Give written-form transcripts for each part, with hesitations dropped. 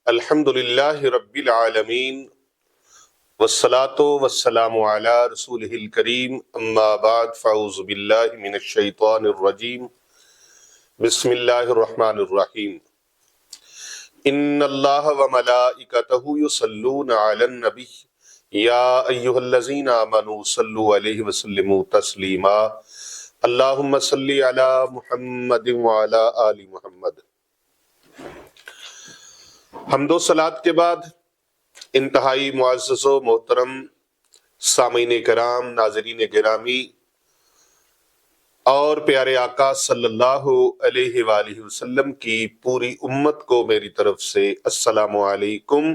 الحمدللہ رب العالمین والصلاة والسلام علی رسولہ الکریم اما بعد فاعوذ باللہ من الشیطان الرجیم بسم اللہ الرحمن الرحیم ان اللہ وملائکتہ یصلون علی النبی یا ایہا الذین آمنوا صلوا علیہ وسلموا تسلیما اللہم صلی علی محمد وعلی آل محمد۔ حمد و صلات کے بعد انتہائی معزز و محترم سامعین کرام، ناظرین گرامی اور پیارے آقا صلی اللہ علیہ وآلہ وسلم کی پوری امت کو میری طرف سے السلام علیکم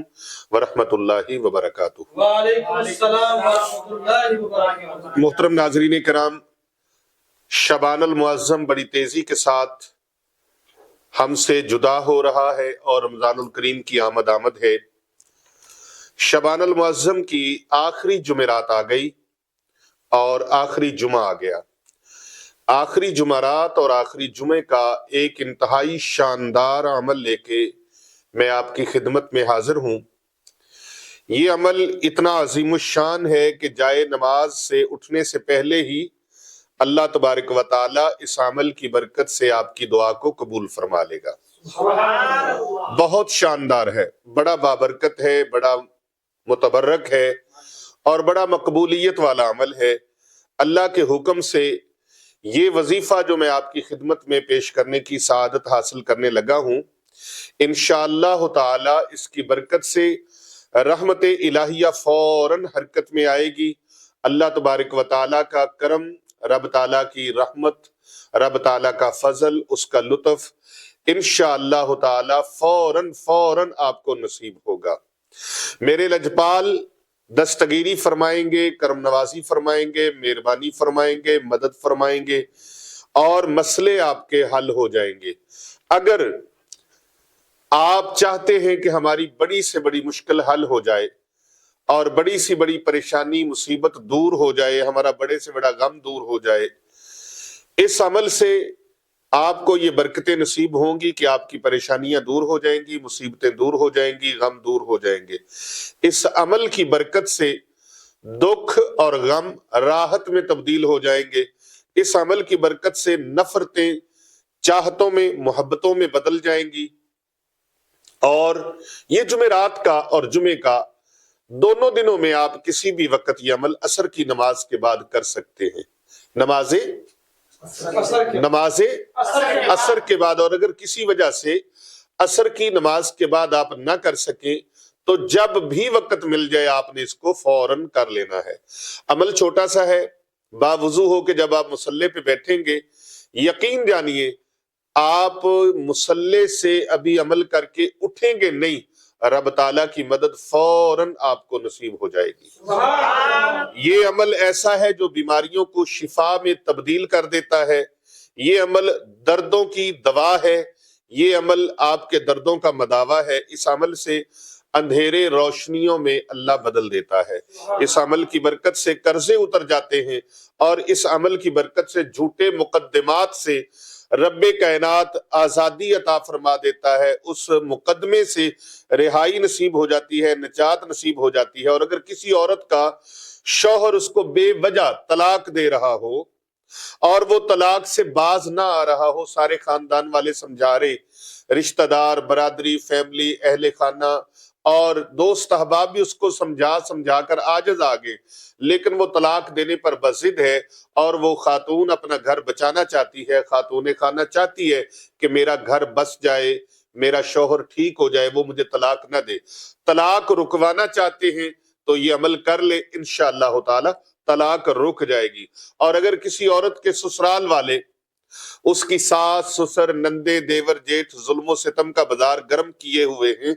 ورحمۃ اللہ وبرکاتہ۔ وعلیکم السلام ورحمۃ اللہ وبرکاتہ۔ محترم ناظرین کرام، شبان المعظم بڑی تیزی کے ساتھ ہم سے جدا ہو رہا ہے اور رمضان الکریم کی آمد ہے۔ شبان المعظم کی آخری جمعرات آ گئی اور آخری جمعہ آ گیا۔ آخری جمعرات اور آخری جمعے کا ایک انتہائی شاندار عمل لے کے میں آپ کی خدمت میں حاضر ہوں۔ یہ عمل اتنا عظیم الشان ہے کہ جائے نماز سے اٹھنے سے پہلے ہی اللہ تبارک و تعالی اس عمل کی برکت سے آپ کی دعا کو قبول فرما لے گا۔ بہت شاندار ہے، بڑا بابرکت ہے، بڑا متبرک ہے اور بڑا مقبولیت والا عمل ہے۔ اللہ کے حکم سے یہ وظیفہ جو میں آپ کی خدمت میں پیش کرنے کی سعادت حاصل کرنے لگا ہوں، انشاءاللہ تعالی اس کی برکت سے رحمت الہیہ فوراً حرکت میں آئے گی۔ اللہ تبارک و تعالی کا کرم، رب تعالیٰ کی رحمت، رب تعالیٰ کا فضل، اس کا لطف انشاءاللہ تعالی فوراً آپ کو نصیب ہوگا۔ میرے لجپال دستگیری فرمائیں گے، کرم نوازی فرمائیں گے، مہربانی فرمائیں گے، مدد فرمائیں گے اور مسئلے آپ کے حل ہو جائیں گے۔ اگر آپ چاہتے ہیں کہ ہماری بڑی سے بڑی مشکل حل ہو جائے اور بڑی سی بڑی پریشانی مصیبت دور ہو جائے، ہمارا بڑے سے بڑا غم دور ہو جائے، اس عمل سے آپ کو یہ برکتیں نصیب ہوں گی کہ آپ کی پریشانیاں دور ہو جائیں گی، مصیبتیں دور ہو جائیں گی، غم دور ہو جائیں گے۔ اس عمل کی برکت سے دکھ اور غم راحت میں تبدیل ہو جائیں گے۔ اس عمل کی برکت سے نفرتیں چاہتوں میں، محبتوں میں بدل جائیں گی۔ اور یہ جمعرات کا اور جمعے کا دونوں دنوں میں آپ کسی بھی وقت یہ عمل عصر کی نماز کے بعد کر سکتے ہیں۔ نماز عصر کے بعد، اور اگر کسی وجہ سے عصر کی نماز کے بعد آپ نہ کر سکیں تو جب بھی وقت مل جائے آپ نے اس کو فوراً کر لینا ہے۔ عمل چھوٹا سا ہے، باوضو ہو کہ جب آپ مصلی پہ بیٹھیں گے، یقین جانیے آپ مصلی سے ابھی عمل کر کے اٹھیں گے نہیں، رب تعالیٰ کی مدد فوراً آپ کو نصیب ہو جائے گی۔ یہ عمل ایسا ہے جو بیماریوں کو شفا میں تبدیل کر دیتا ہے۔ یہ عمل دردوں کی دوا ہے، یہ عمل آپ کے دردوں کا مداوا ہے۔ اس عمل سے اندھیرے روشنیوں میں اللہ بدل دیتا ہے۔ اس عمل کی برکت سے قرضے اتر جاتے ہیں اور اس عمل کی برکت سے جھوٹے مقدمات سے رب کائنات آزادی عطا فرما دیتا ہے۔ اس مقدمے سے رہائی نصیب ہو جاتی ہے، نجات نصیب ہو جاتی ہے۔ اور اگر کسی عورت کا شوہر اس کو بے وجہ طلاق دے رہا ہو اور وہ طلاق سے باز نہ آ رہا ہو، سارے خاندان والے سمجھا رہے، رشتہ دار، برادری، فیملی، اہل خانہ اور دوست احباب بھی اس کو سمجھا کر عاجز آ گئے، لیکن وہ طلاق دینے پر بضد ہے اور وہ خاتون اپنا گھر بچانا چاہتی ہے، خاتون خانہ چاہتی ہے کہ میرا گھر بس جائے، میرا شوہر ٹھیک ہو جائے، وہ مجھے طلاق نہ دے۔ طلاق رکوانا چاہتے ہیں تو یہ عمل کر لے، انشاءاللہ تعالی طلاق رک جائے گی۔ اور اگر کسی عورت کے سسرال والے اس کی ساس، سسر، نندے، دیور، جیٹھ ظلم و ستم کا بازار گرم کیے ہوئے ہیں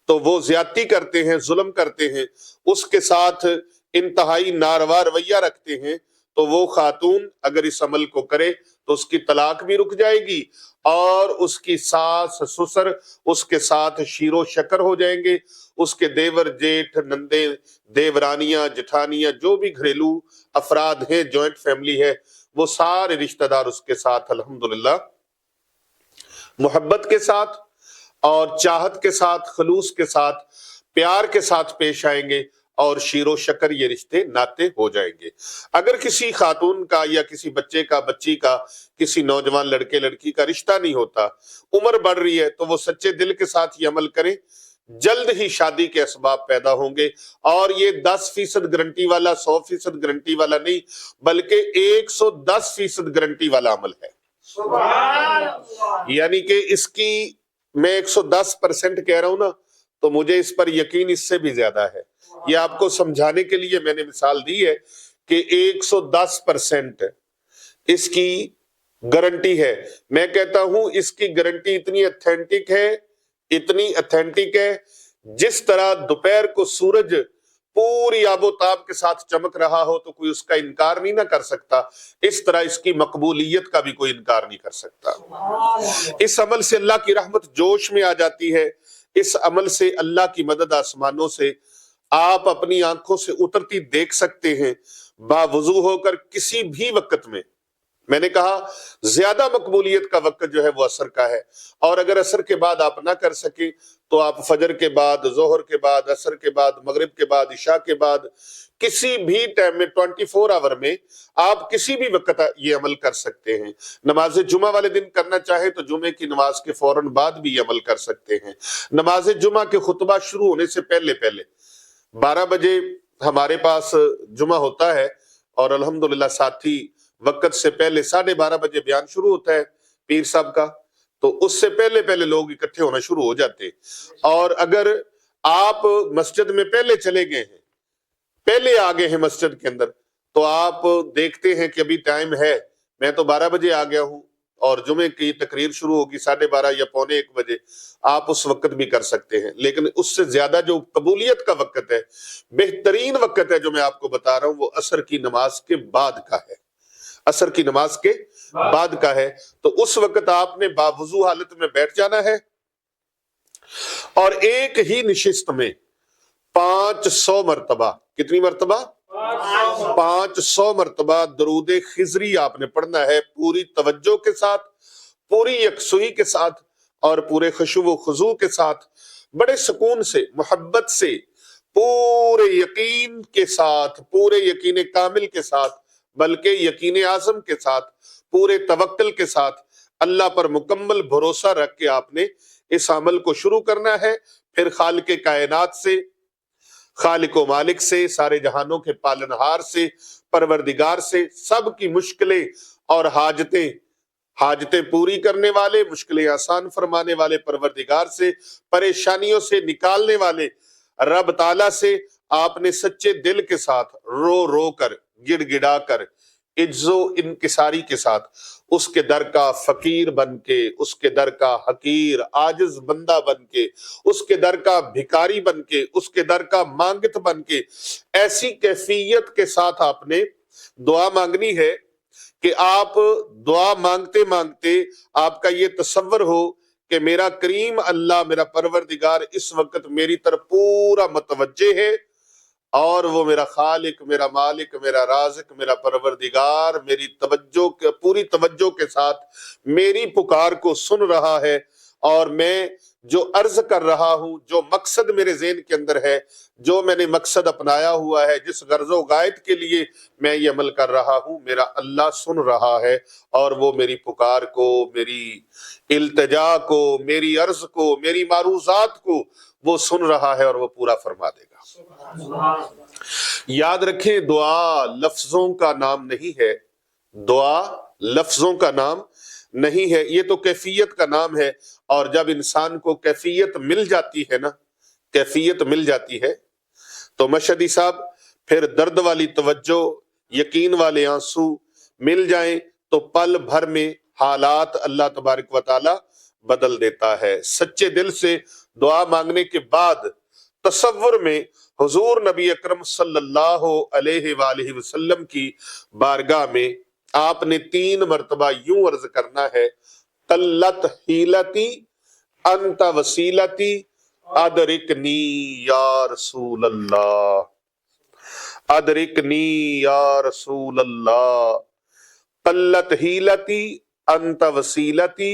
تو وہ زیادتی کرتے ہیں، ظلم کرتے ہیں، اس کے ساتھ انتہائی ناروا رویہ رکھتے ہیں، تو وہ خاتون اگر اس عمل کو کرے تو اس کی طلاق بھی رک جائے گی اور اس کی ساس، سسر اس کے ساتھ شیر و شکر ہو جائیں گے۔ اس کے دیور، جیٹھ، نندے، دیورانیاں، جٹھانیاں، جو بھی گھریلو افراد ہیں، جوائنٹ فیملی ہے، وہ سارے رشتہ دار اس کے ساتھ الحمدللہ محبت کے ساتھ اور چاہت کے ساتھ، خلوص کے ساتھ، پیار کے ساتھ پیش آئیں گے اور شیر و شکر یہ رشتے ناتے ہو جائیں گے۔ اگر کسی خاتون کا یا کسی بچے کا، بچی کا، کسی نوجوان لڑکے لڑکی کا رشتہ نہیں ہوتا، عمر بڑھ رہی ہے، تو وہ سچے دل کے ساتھ یہ عمل کریں، جلد ہی شادی کے اسباب پیدا ہوں گے۔ اور یہ 10% گارنٹی والا، 100% گارنٹی والا نہیں، بلکہ 110% گارنٹی والا عمل ہے۔ یعنی کہ اس کی میں 110% کہہ رہا ہوں نا، تو مجھے اس پر یقین اس سے بھی زیادہ ہے۔ یہ آپ کو سمجھانے کے لیے میں نے مثال دی ہے کہ 110% اس کی گارنٹی ہے۔ میں کہتا ہوں اس کی گارنٹی اتنی اتھینٹک ہے، جس طرح دوپہر کو سورج پوری آب و تاب کے ساتھ چمک رہا ہو تو کوئی اس کا انکار نہیں نہ کر سکتا، اس طرح اس کی مقبولیت کا بھی کوئی انکار نہیں کر سکتا۔ اس عمل سے اللہ کی رحمت جوش میں آ جاتی ہے، اس عمل سے اللہ کی مدد آسمانوں سے آپ اپنی آنکھوں سے اترتی دیکھ سکتے ہیں، باوضو ہو کر کسی بھی وقت میں۔ میں نے کہا زیادہ مقبولیت کا وقت جو ہے وہ عصر کا ہے، اور اگر عصر کے بعد آپ نہ کر سکیں تو آپ فجر کے بعد، ظہر کے بعد، عصر کے بعد، مغرب کے بعد، عشاء کے بعد، کسی بھی ٹائم میں 24 آور میں آپ کسی بھی وقت یہ عمل کر سکتے ہیں۔ نماز جمعہ والے دن کرنا چاہے تو جمعے کی نماز کے فوراً بعد بھی یہ عمل کر سکتے ہیں۔ نماز جمعہ کے خطبہ شروع ہونے سے پہلے 12 بجے ہمارے پاس جمعہ ہوتا ہے، اور الحمدللہ ساتھی وقت سے پہلے 12:30 بجے بیان شروع ہوتا ہے پیر صاحب کا، تو اس سے پہلے لوگ اکٹھے ہونا شروع ہو جاتے ہیں۔ اور اگر آپ مسجد میں پہلے چلے گئے ہیں، پہلے آ گئے ہیں مسجد کے اندر، تو آپ دیکھتے ہیں کہ ابھی ٹائم ہے، میں تو 12 بجے آ گیا ہوں اور جمعے کی تقریر شروع ہوگی 12:30 یا 12:45 بجے، آپ اس وقت بھی کر سکتے ہیں۔ لیکن اس سے زیادہ جو قبولیت کا وقت ہے، بہترین وقت ہے جو میں آپ کو بتا رہا ہوں، وہ عصر کی نماز کے بعد کا ہے۔ عصر کی نماز کے بعد کا ہے، تو اس وقت آپ نے باوضو حالت میں بیٹھ جانا ہے، اور ایک ہی نشست میں 500 مرتبہ، کتنی مرتبہ؟ 500 مرتبہ درود خضری آپ نے پڑھنا ہے، پوری توجہ کے ساتھ، پوری یکسوئی کے ساتھ، اور پورے خشوع و خضوع کے ساتھ، بڑے سکون سے، محبت سے، پورے یقین کے ساتھ، پورے یقین کامل کے ساتھ، بلکہ یقین اعظم کے ساتھ، پورے توکل کے ساتھ، اللہ پر مکمل بھروسہ رکھ کے آپ نے اس عمل کو شروع کرنا ہے۔ پھر خالق کائنات سے، خالق و مالک سے، سارے جہانوں کے پالنہار سے، پروردگار سے، سب کی مشکلیں اور حاجتیں پوری کرنے والے، مشکلیں آسان فرمانے والے پروردگار سے، پریشانیوں سے نکالنے والے رب تعالیٰ سے آپ نے سچے دل کے ساتھ، رو رو کر، گڑ گڑا کر، عجز و انکساری کے ساتھ اس کے در کا فقیر بن کے، اس کے در کا حقیر عاجز بندہ بن کے، اس کے در کا بھکاری بن کے، اس کے در کا مانگت بن کے، ایسی کیفیت کے ساتھ آپ نے دعا مانگنی ہے کہ آپ دعا مانگتے مانگتے آپ کا یہ تصور ہو کہ میرا کریم اللہ، میرا پروردگار اس وقت میری طرف پورا متوجہ ہے، اور وہ میرا خالق، میرا مالک، میرا رازق، میرا پروردگار میری پوری توجہ کے ساتھ میری پکار کو سن رہا ہے، اور میں جو عرض کر رہا ہوں، جو مقصد میرے ذہن کے اندر ہے، جو میں نے مقصد اپنایا ہوا ہے، جس غرض و غایت کے لیے میں یہ عمل کر رہا ہوں، میرا اللہ سن رہا ہے، اور وہ میری پکار کو، میری التجا کو، میری عرض کو، میری معروضات کو وہ سن رہا ہے، اور وہ پورا فرما دے گا۔ یاد رکھیں، دعا لفظوں کا نام نہیں ہے، دعا لفظوں کا نام نہیں ہے، یہ تو کیفیت کا نام ہے۔ اور جب انسان کو کیفیت مل جاتی ہے نا، کیفیت مل جاتی ہے، تو مشہدی صاحب پھر درد والی توجہ، یقین والے آنسو مل جائیں تو پل بھر میں حالات اللہ تبارک و تعالی بدل دیتا ہے۔ سچے دل سے دعا مانگنے کے بعد تصور میں حضور نبی اکرم صلی اللہ علیہ وآلہ وسلم کی بارگاہ میں آپ نے 3 مرتبہ یوں عرض کرنا ہے، قلت حیلتی انت وسیلتی ادرکنی یا رسول اللہ، ادرکنی یا رسول اللہ، قلت حیلتی انت وسیلتی